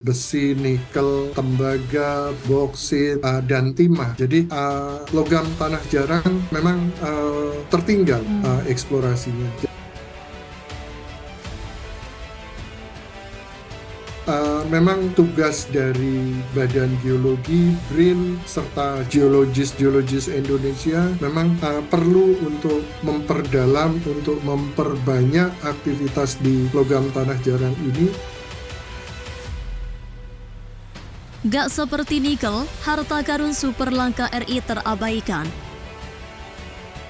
besi, nikel, tembaga, boksit, dan timah. Jadi logam tanah jarang memang tertinggal eksplorasinya. Memang tugas dari Badan Geologi, BRIN, serta geologis Indonesia memang perlu untuk memperdalam, untuk memperbanyak aktivitas di logam tanah jarang ini. Gak seperti nikel, harta karun super langka RI terabaikan.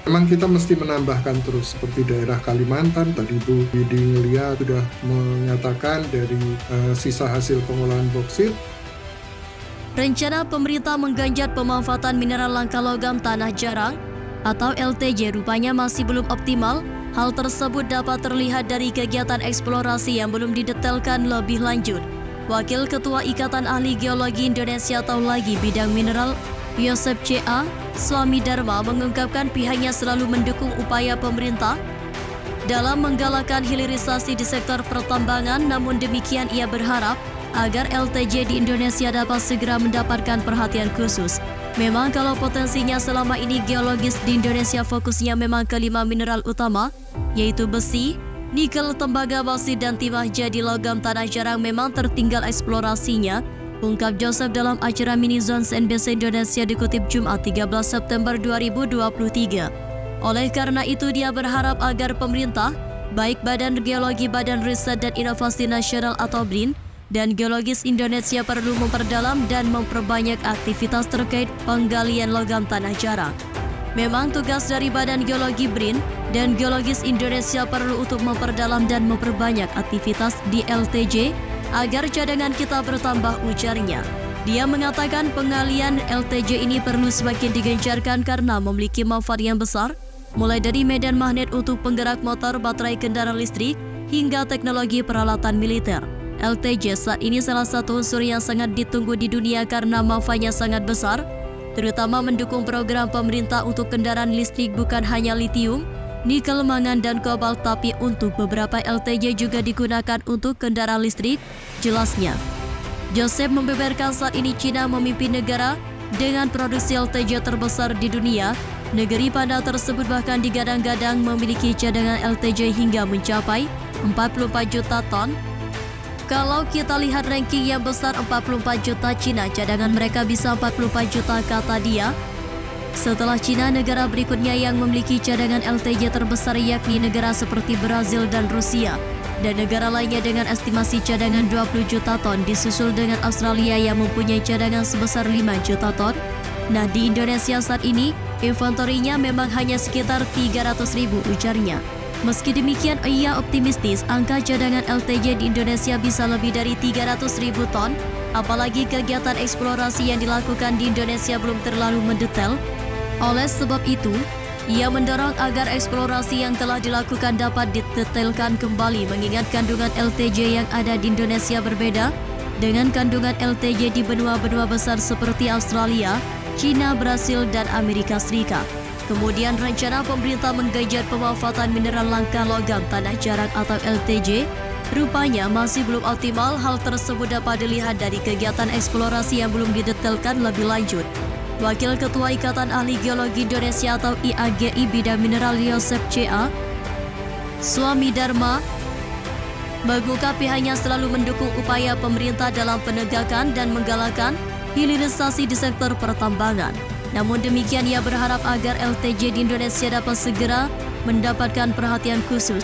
Memang kita mesti menambahkan terus, seperti daerah Kalimantan, tadi Bu Widi Ngulia sudah menyatakan dari sisa hasil pengolahan boksit. Rencana pemerintah menggenjot pemanfaatan mineral langka logam tanah jarang atau LTJ rupanya masih belum optimal. Hal tersebut dapat terlihat dari kegiatan eksplorasi yang belum didetailkan lebih lanjut. Wakil Ketua Ikatan Ahli Geologi Indonesia tahun lagi bidang mineral Yosep C.A. Swami Dharma mengungkapkan pihaknya selalu mendukung upaya pemerintah dalam menggalakkan hilirisasi di sektor pertambangan, namun demikian ia berharap agar LTJ di Indonesia dapat segera mendapatkan perhatian khusus. Memang kalau potensinya selama ini geologis di Indonesia fokusnya memang ke 5 mineral utama, yaitu besi, nikel, tembaga, boksit, dan timah, jadi logam tanah jarang memang tertinggal eksplorasinya, ungkap Joseph dalam acara Mini Zone CNBC Indonesia dikutip Jumat 13 September 2023. Oleh karena itu dia berharap agar pemerintah, baik Badan Geologi, Badan Riset dan Inovasi Nasional atau BRIN, dan Geologis Indonesia perlu memperdalam dan memperbanyak aktivitas terkait penggalian logam tanah jarang. Memang tugas dari Badan Geologi BRIN dan Geologis Indonesia perlu untuk memperdalam dan memperbanyak aktivitas di LTJ agar cadangan kita bertambah, ujarnya. Dia mengatakan penggalian LTJ ini perlu semakin digencarkan karena memiliki manfaat yang besar, mulai dari medan magnet untuk penggerak motor, baterai kendaraan listrik, hingga teknologi peralatan militer. LTJ saat ini salah satu unsur yang sangat ditunggu di dunia karena manfaatnya sangat besar, terutama mendukung program pemerintah untuk kendaraan listrik bukan hanya litium, nikel, mangan, dan kobalt, tapi untuk beberapa LTJ juga digunakan untuk kendaraan listrik, jelasnya. Joseph membeberkan saat ini Cina memimpin negara dengan produksi LTJ terbesar di dunia. Negeri panda tersebut bahkan digadang-gadang memiliki cadangan LTJ hingga mencapai 44 juta ton. Kalau kita lihat ranking yang besar 44 juta Cina, cadangan mereka bisa 44 juta, kata dia. Setelah Cina, negara berikutnya yang memiliki cadangan LTJ terbesar yakni negara seperti Brazil dan Rusia, dan negara lainnya dengan estimasi cadangan 20 juta ton, disusul dengan Australia yang mempunyai cadangan sebesar 5 juta ton. Nah, di Indonesia saat ini, inventorinya memang hanya sekitar 300.000, ujarnya. Meski demikian, ia optimistis angka cadangan LTJ di Indonesia bisa lebih dari 300.000 ton, apalagi kegiatan eksplorasi yang dilakukan di Indonesia belum terlalu mendetail. Oleh sebab itu, ia mendorong agar eksplorasi yang telah dilakukan dapat didetailkan kembali, mengingat kandungan LTJ yang ada di Indonesia berbeda dengan kandungan LTJ di benua-benua besar seperti Australia, China, Brasil, dan Amerika Serikat. Kemudian rencana pemerintah menggenjot pemanfaatan mineral langka logam tanah jarang atau LTJ rupanya masih belum optimal. Hal tersebut dapat dilihat dari kegiatan eksplorasi yang belum didetailkan lebih lanjut. Wakil Ketua Ikatan Ahli Geologi Indonesia atau IAGI bidang mineral Yosep C.A. Swami Dharma mengungkap pihaknya selalu mendukung upaya pemerintah dalam penegakan dan menggalakkan hilirisasi di sektor pertambangan. Namun demikian ia berharap agar LTJ di Indonesia dapat segera mendapatkan perhatian khusus.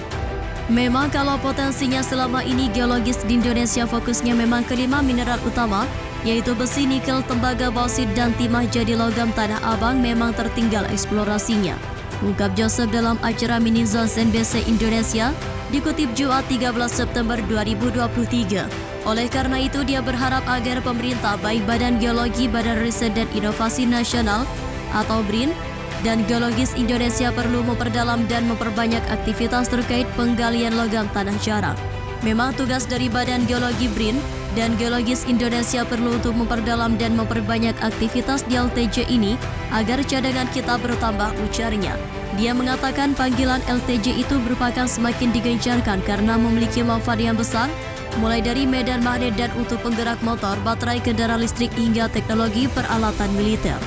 Memang kalau potensinya selama ini geologis di Indonesia fokusnya memang ke 5 mineral utama, yaitu besi, nikel, tembaga, boksit, dan timah, jadi logam tanah abang memang tertinggal eksplorasinya, ungkap Joseph dalam acara Mini Zone CNBC Indonesia dikutip Jumat 13 September 2023. Oleh karena itu, dia berharap agar pemerintah, baik Badan Geologi, Badan Riset dan Inovasi Nasional atau BRIN, dan Geologis Indonesia perlu memperdalam dan memperbanyak aktivitas terkait penggalian logam tanah jarang. Memang tugas dari Badan Geologi BRIN dan Geologis Indonesia perlu untuk memperdalam dan memperbanyak aktivitas di LTJ ini agar cadangan kita bertambah, ujarnya. Dia mengatakan panggilan LTJ itu merupakan semakin digencarkan karena memiliki manfaat yang besar, mulai dari medan magnet dan untuk penggerak motor, baterai kendaraan listrik hingga teknologi peralatan militer.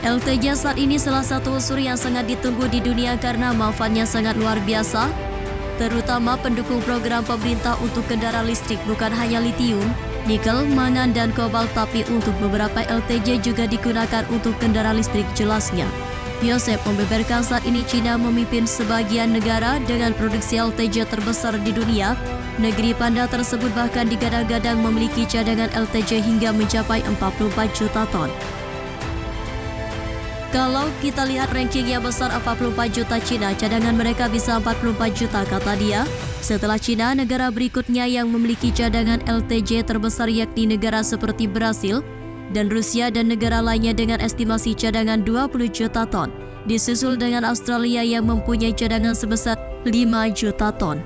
LTJ saat ini salah satu unsur yang sangat ditunggu di dunia karena manfaatnya sangat luar biasa, terutama pendukung program pemerintah untuk kendaraan listrik bukan hanya litium, nikel, mangan, dan kobalt, tapi untuk beberapa LTJ juga digunakan untuk kendaraan listrik jelasnya. Yosef membeberkan saat ini China memimpin sebagian negara dengan produksi LTJ terbesar di dunia. Negeri panda tersebut bahkan digadang-gadang memiliki cadangan LTJ hingga mencapai 44 juta ton. Kalau kita lihat ranking yang besar 44 juta China, cadangan mereka bisa 44 juta kata dia. Setelah China, negara berikutnya yang memiliki cadangan LTJ terbesar yakni negara seperti Brasil dan Rusia dan negara lainnya dengan estimasi cadangan 20 juta ton. Disusul dengan Australia yang mempunyai cadangan sebesar 5 juta ton.